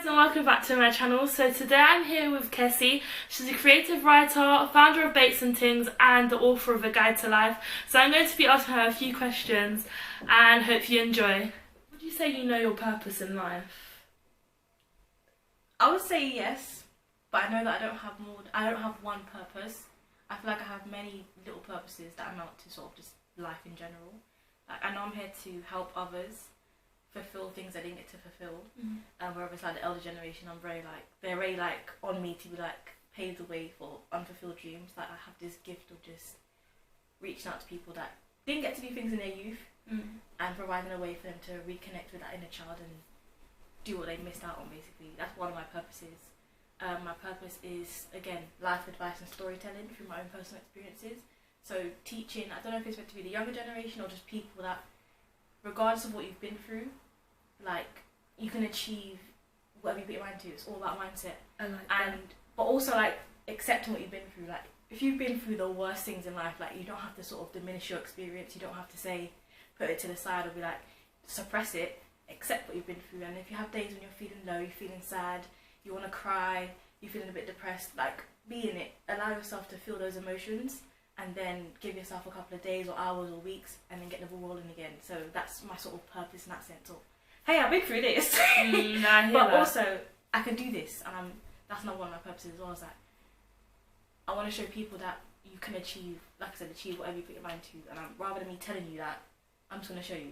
and welcome back to my channel. So today I'm here with Kesi. She's a creative writer, founder of Bakes and Things and the author of A Guide to Life. So I'm going to be asking her a few questions and hope you enjoy. Would you say you know your purpose in life? I would say yes, but I know that I don't have one purpose. I feel like I have many little purposes that amount to sort of just life in general. Like, I know I'm here to help others fulfill things I didn't get to fulfill. Whereas it's like the elder generation, they're very like on me to be like pave the way for unfulfilled dreams. Like I have this gift of just reaching out to people that didn't get to do things in their youth and providing a way for them to reconnect with that inner child and do what they missed out on. Basically, that's one of my purposes. My purpose is, again, life advice and storytelling through my own personal experiences. So teaching, I don't know if it's meant to be the younger generation or just people that, regardless of what you've been through, like, you can achieve whatever you put your mind to. It's all about mindset. I like that. But also, like, accepting what you've been through. Like, if you've been through the worst things in life, like, you don't have to sort of diminish your experience. You don't have to say, put it to the side or be like, suppress it. Accept what you've been through. And if you have days when you're feeling low, you're feeling sad, you want to cry, you're feeling a bit depressed, like, be in it. Allow yourself to feel those emotions and then give yourself a couple of days or hours or weeks and then get the ball rolling again. So that's my sort of purpose in that sense of, hey, I've been through this. But also, I can do this. And that's not one of my purposes as well. Is that I want to show people that you can achieve, like I said, achieve whatever you put your mind to. And rather than me telling you that, I'm just going to show you.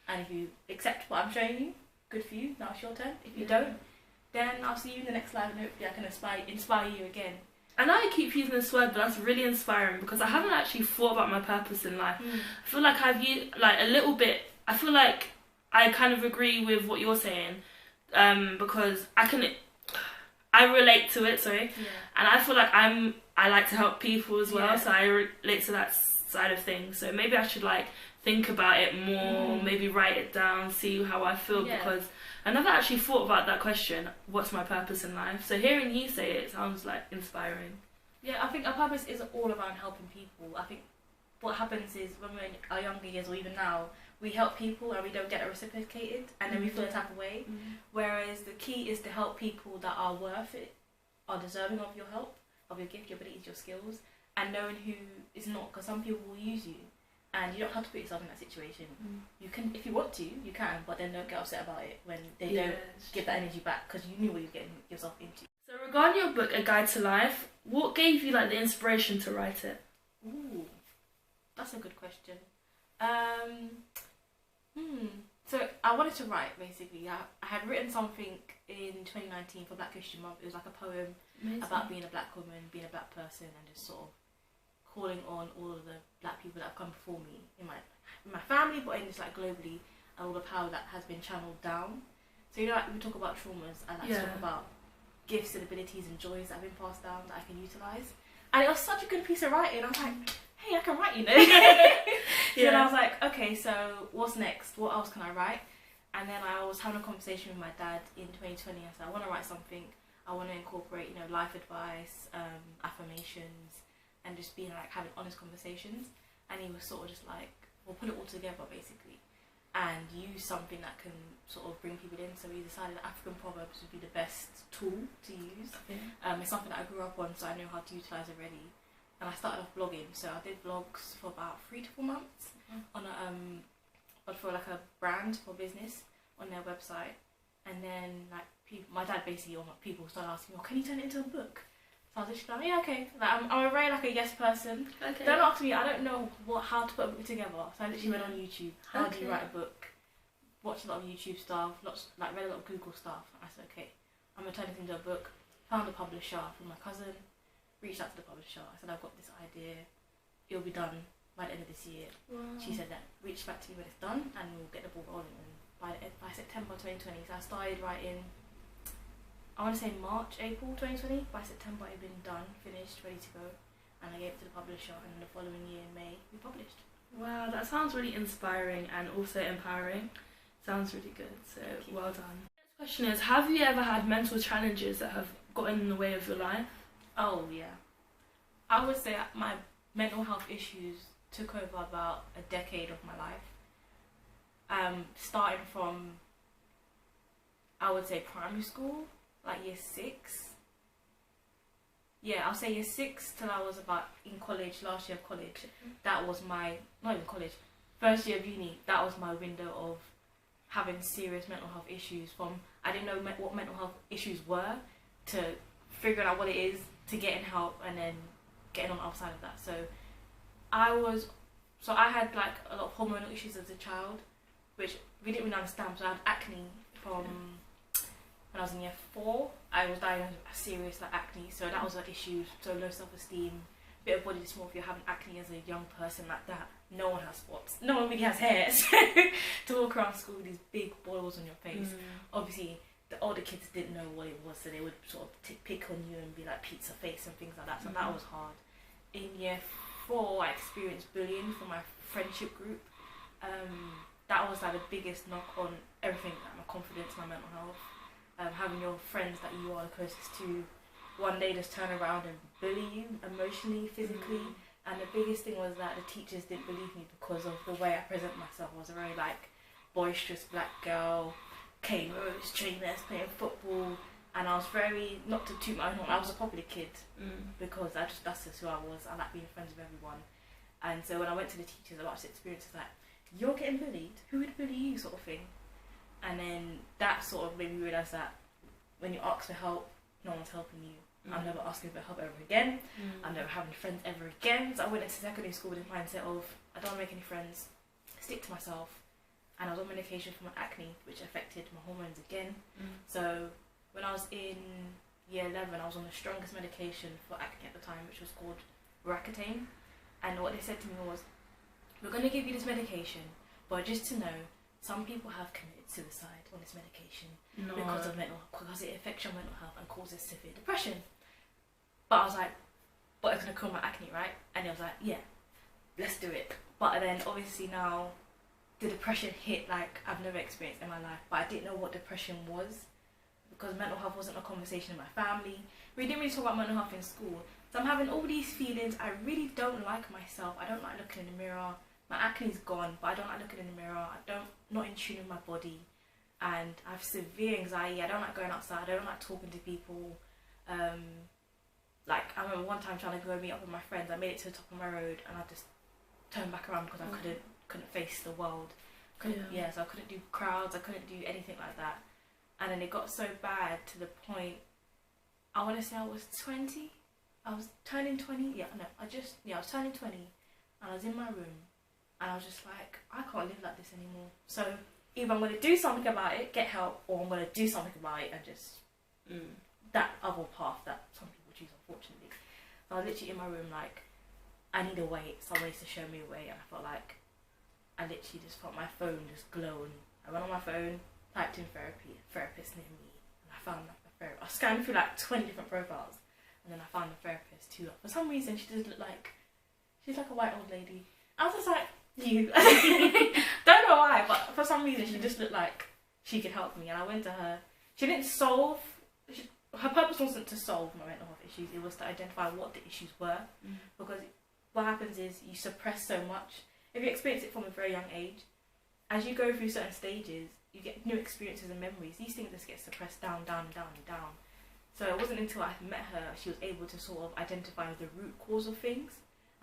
And if you accept what I'm showing you, good for you, now it's your turn. If you don't, then I'll see you in the next live and hopefully I can inspire you again. I know I keep using this word, but that's really inspiring because I haven't actually thought about my purpose in life. I feel like I've used, like, a little bit, I feel like I kind of agree with what you're saying because I relate to it, and I feel like I like to help people as well, so I relate to that side of things. So maybe I should, like, think about it more, maybe write it down, see how I feel, because I never actually thought about that question, what's my purpose in life? So hearing you say it sounds like inspiring. Yeah, I think our purpose is all around helping people. I think what happens is when we're in our younger years or even now, we help people and we don't get it reciprocated and then we feel a type of way. Whereas the key is to help people that are worth it, are deserving of your help, of your gift, your abilities, your skills, and knowing who is not, because some people will use you. And you don't have to put yourself in that situation. You can, if you want to, you can, but then don't get upset about it when they don't give that energy back because you knew what you were getting yourself into. So regarding your book, A Guide to Life, what gave you, like, the inspiration to write it? Ooh, that's a good question. So I wanted to write, basically. I had written something in 2019 for Black History Month. It was like a poem about being a black woman, being a black person, and just sort of calling on all of the black people that have come before me in my family, but in just like globally, and all the power that has been channeled down. So, you know, like, we talk about traumas, I like to talk about gifts and abilities and joys that have been passed down that I can utilise. And it was such a good piece of writing. I was like, hey, I can write, you know. So then I was like, okay, so what's next? What else can I write? And then I was having a conversation with my dad in 2020. I said, I want to write something. I want to incorporate, you know, life advice, affirmations, and just being like having honest conversations. And he was sort of just like, we'll put it all together basically and use something that can sort of bring people in. So we decided that African proverbs would be the best tool to use. It's something that I grew up on, so I know how to utilise already. And I started off blogging, so I did blogs for about 3 to 4 months on for like a brand for business on their website. And then like my dad basically, or people started asking, well, can you turn it into a book? So I was just like, yeah, okay. Like, I'm a very like a yes person. Don't ask me. I don't know how to put a book together. So I literally went on YouTube. How do you write a book? Watched a lot of YouTube stuff. Read a lot of Google stuff. I said, okay, I'm gonna turn this into a book. Found a publisher from my cousin. Reached out to the publisher. I said, I've got this idea. It'll be done by the end of this year. She said that. Reach back to me when it's done, and we'll get the ball rolling. And by September 2020, so I started writing. I want to say March, April 2020. By September it had been done, finished, ready to go. And I gave it to the publisher, and the following year in May we published. Wow, that sounds really inspiring and also empowering. Sounds really good, so well done. Next question is, have you ever had mental challenges that have gotten in the way of your life? Oh yeah. I would say my mental health issues took over about a decade of my life. Starting from, I would say, primary school like year 6. Yeah, I'll say year 6 till I was about in college, last year of college. That was my, not even college, first year of uni. That was my window of having serious mental health issues. From I didn't know what mental health issues were, to figuring out what it is, to getting help, and then getting on the other side of that. So I had like a lot of hormonal issues as a child, which we didn't really understand. So I had acne from when I was in year 4. I was diagnosed with serious like acne, so that was an issue. So low self-esteem, bit of body dysmorphia. Having acne as a young person like that, no one has spots, no one really has hair. So to walk around school with these big boils on your face, obviously the older kids didn't know what it was, so they would sort of pick on you and be like pizza face and things like that. So that was hard. In year 4, I experienced bullying from my friendship group. That was like the biggest knock on everything, like my confidence, my mental health. Having your friends that you are the closest to one day just turn around and bully you emotionally, physically. And the biggest thing was that the teachers didn't believe me because of the way I present myself. I was a very like boisterous black girl, K-Rose, trainers, playing football, and I was very, not to toot my own horn, I was a popular kid because that's just who I was. I like being friends with everyone. And so when I went to the teachers about this experience, it's like, you're getting bullied? Who would bully you, sort of thing. And then that sort of made me realise that when you ask for help, no one's helping you. I'm never asking for help ever again. I'm never having friends ever again. So I went into secondary school with the mindset of, I don't want to make any friends, stick to myself. And I was on medication for my acne, which affected my hormones again. So when I was in year 11, I was on the strongest medication for acne at the time, which was called Roaccutane. And what they said to me was, we're going to give you this medication, but just to know, some people have committed suicide on this medication because it affects your mental health and causes severe depression. But I was like, but it's going to cure my acne, right? And it was like, yeah, let's do it. But then obviously now the depression hit like I've never experienced in my life. But I didn't know what depression was because mental health wasn't a conversation in my family. We didn't really talk about mental health in school. So I'm having all these feelings. I really don't like myself. I don't like looking in the mirror. My acne's gone, but I don't like looking in the mirror. Not in tune with my body, and I have severe anxiety. I don't like going outside. I don't like talking to people. Like I remember one time trying to go meet up with my friends. I made it to the top of my road, and I just turned back around because I couldn't face the world. So I couldn't do crowds. I couldn't do anything like that. And then it got so bad to the point. I want to say I was 20. I was turning 20. I was turning 20, and I was in my room. And I was just like, I can't live like this anymore. So either I'm going to do something about it, get help, or I'm going to do something about it and just that other path that some people choose, unfortunately. So I was literally in my room like, I need a way. Someone needs to show me a way. And I felt like I literally just felt my phone just glow. And I went on my phone, typed in therapist near me, and I found like a therapist. I scanned through like 20 different profiles, and then I found a therapist too. For some reason, she does look like, she's like a white old lady. I was just like, you. Don't know why, but for some reason she just looked like she could help me, and I went to her. She didn't solve. Her purpose wasn't to solve my mental health issues. It was to identify what the issues were, because what happens is you suppress so much. If you experience it from a very young age, as you go through certain stages, you get new experiences and memories. These things just get suppressed down, down, down, and down. So it wasn't until I met her she was able to sort of identify the root cause of things,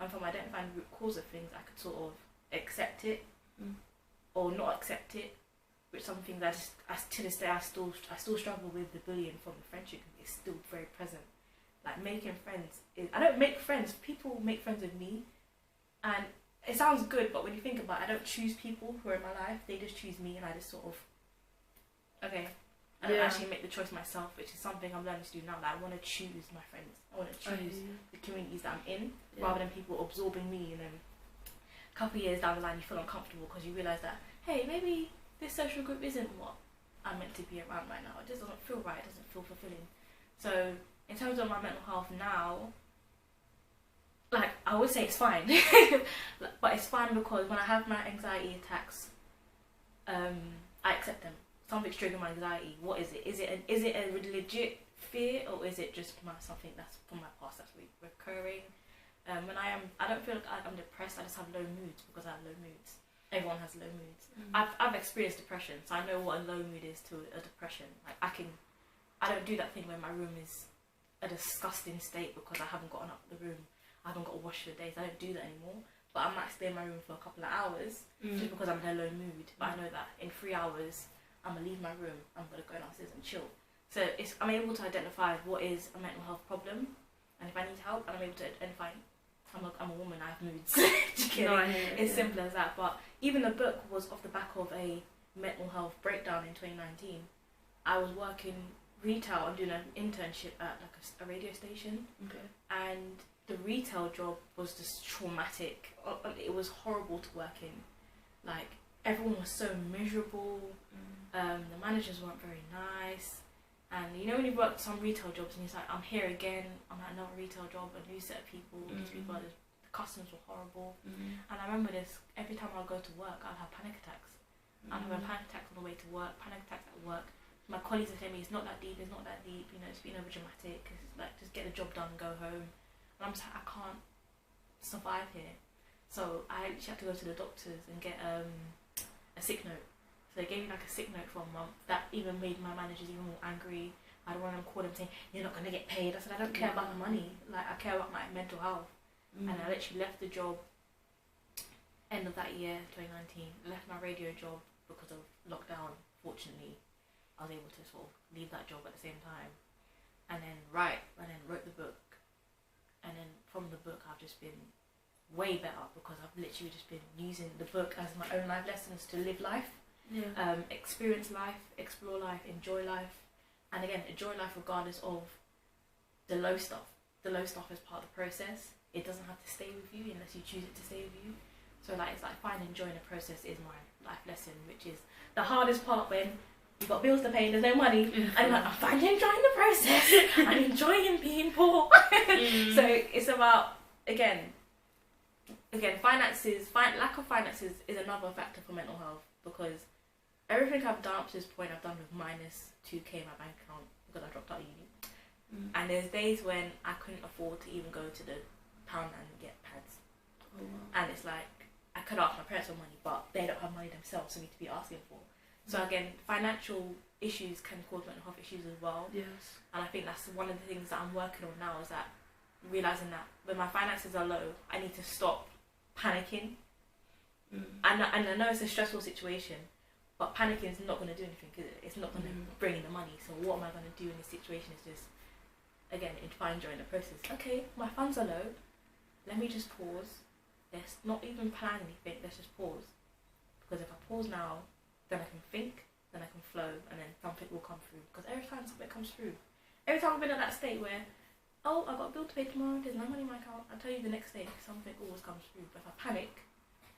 and from identifying the root cause of things, I could sort of accept it or not accept it, which some things to this day I still struggle with. The bullying from the friendship is still very present. Like making friends I don't make friends, people make friends with me, and it sounds good, but when you think about it, I don't choose people who are in my life, they just choose me, and I just sort of I don't actually make the choice myself, which is something I'm learning to do now. That I want to choose my friends, I want to choose the communities that I'm in, rather than people absorbing me, and then a couple of years down the line you feel uncomfortable because you realise that, hey, maybe this social group isn't what I'm meant to be around right now. It just doesn't feel right, it doesn't feel fulfilling. So in terms of my mental health now, like I would say it's fine, but it's fine because when I have my anxiety attacks, I accept them. Something's triggering my anxiety. What is it? Is it a legit fear, or is it just something that's from my past that's recurring? When I don't feel like I'm depressed. I just have low moods because I have low moods. Everyone has low moods. I've experienced depression, so I know what a low mood is to a depression. Like I don't do that thing where my room is a disgusting state because I haven't gotten up the room, I haven't got a wash for days. I don't do that anymore. But I might stay in my room for a couple of hours just because I'm in a low mood. But I know that in 3 hours, I'm going to leave my room, I'm going to go downstairs and chill. So I'm able to identify what is a mental health problem, and if I need help, and I'm able to identify, I'm a woman, I have moods. It's simple as that. But even the book was off the back of a mental health breakdown in 2019. I was working retail and doing an internship at like a radio station, and the retail job was just traumatic. It was horrible to work in. Like, everyone was so miserable. The managers weren't very nice. And you know when you work some retail jobs and it's like, I'm here again, I'm at another retail job, a new set of people, these people, the customers were horrible. And I remember this, every time I'd go to work, I'd have panic attacks. I'd have a panic attack on the way to work, panic attacks at work. My colleagues would tell me, it's not that deep, you know, it's being over dramatic, it's like, just get the job done, go home. And I'm just like, I can't survive here. So I actually had to go to the doctors and get a sick note. So they gave me like a sick note for a month. That even made my managers even more angry. I don't want them to call them saying, you're not going to get paid. I said, I don't care about the money. Like, I care about my mental health. And I literally left the job end of that year, 2019. Left my radio job because of lockdown. Fortunately, I was able to sort of leave that job at the same time. And then wrote the book. And then from the book, I've just been way better because I've literally just been using the book as my own life lessons to live life. Experience life, explore life, enjoy life, and again, enjoy life regardless of the low stuff. The low stuff is part of the process. It doesn't have to stay with you unless you choose it to stay with you. So like, it's like finding enjoying the process is my life lesson, which is the hardest part when you've got bills to pay and there's no money, and like, I'm finally enjoying the process. I'm enjoying being poor. So it's about again, finances. Lack of finances is another factor for mental health because everything I've done up to this point, I've done with minus 2k in my bank account because I dropped out of uni. And there's days when I couldn't afford to even go to the pound and get pads. And it's like, I could ask my parents for money, but they don't have money themselves for me to be asking for. So again, financial issues can cause mental health issues as well. And I think that's one of the things that I'm working on now, is that realising that when my finances are low, I need to stop panicking. And I know it's a stressful situation, but panicking is not going to do anything, is it? It's not going to bring in the money. So what am I going to do in this situation is just, again, try and enjoy the process. Okay, my funds are low. Let me just pause. Let's not even plan anything. Let's just pause. Because if I pause now, then I can think, then I can flow, and then something will come through. Because every time something comes through, every time I've been at that state where, oh, I've got a bill to pay tomorrow, there's no money in my account, I'll tell you the next day, something always comes through. But if I panic,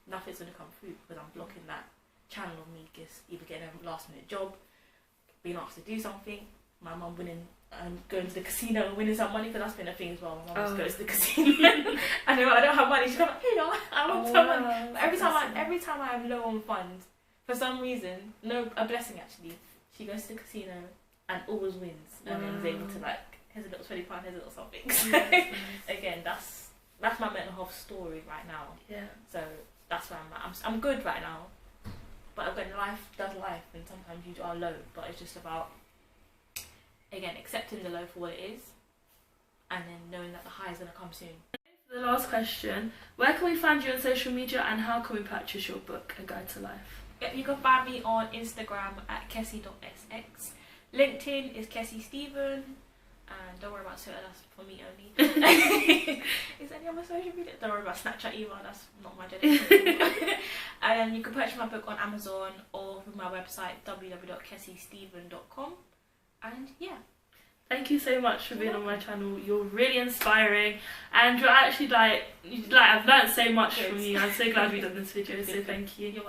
nothing's going to come through because I'm blocking that channel of me just either getting a last minute job, being asked to do something, my mum winning and going to the casino and winning some money, because that's been a thing as well. My mum just goes to the casino and I don't have money, she's like, here you are, I want some money. But every time I am low on funds, for some reason, a blessing actually, she goes to the casino and always wins, and then is able to like, here's a little £20, here's a little something. So again, that's my mental health story right now. So that's where I'm at. I'm good right now, but again, life does life, and sometimes you are low, but it's just about, again, accepting the low for what it is, and then knowing that the high is going to come soon. The last question, where can we find you on social media, and how can we purchase your book, A Guide to Life? You can find me on Instagram at kesi.sx. LinkedIn is Kesi Stephen, and don't worry about Twitter, that's for me only. Is there any other social media? Don't worry about Snapchat either, that's not my generation. And you can purchase my book on Amazon or through my website www.kesistephen.com. And yeah, thank you so much for being on my channel. You're really inspiring, and you're actually like I've learned so much from you. I'm so glad we've done this video, so thank you.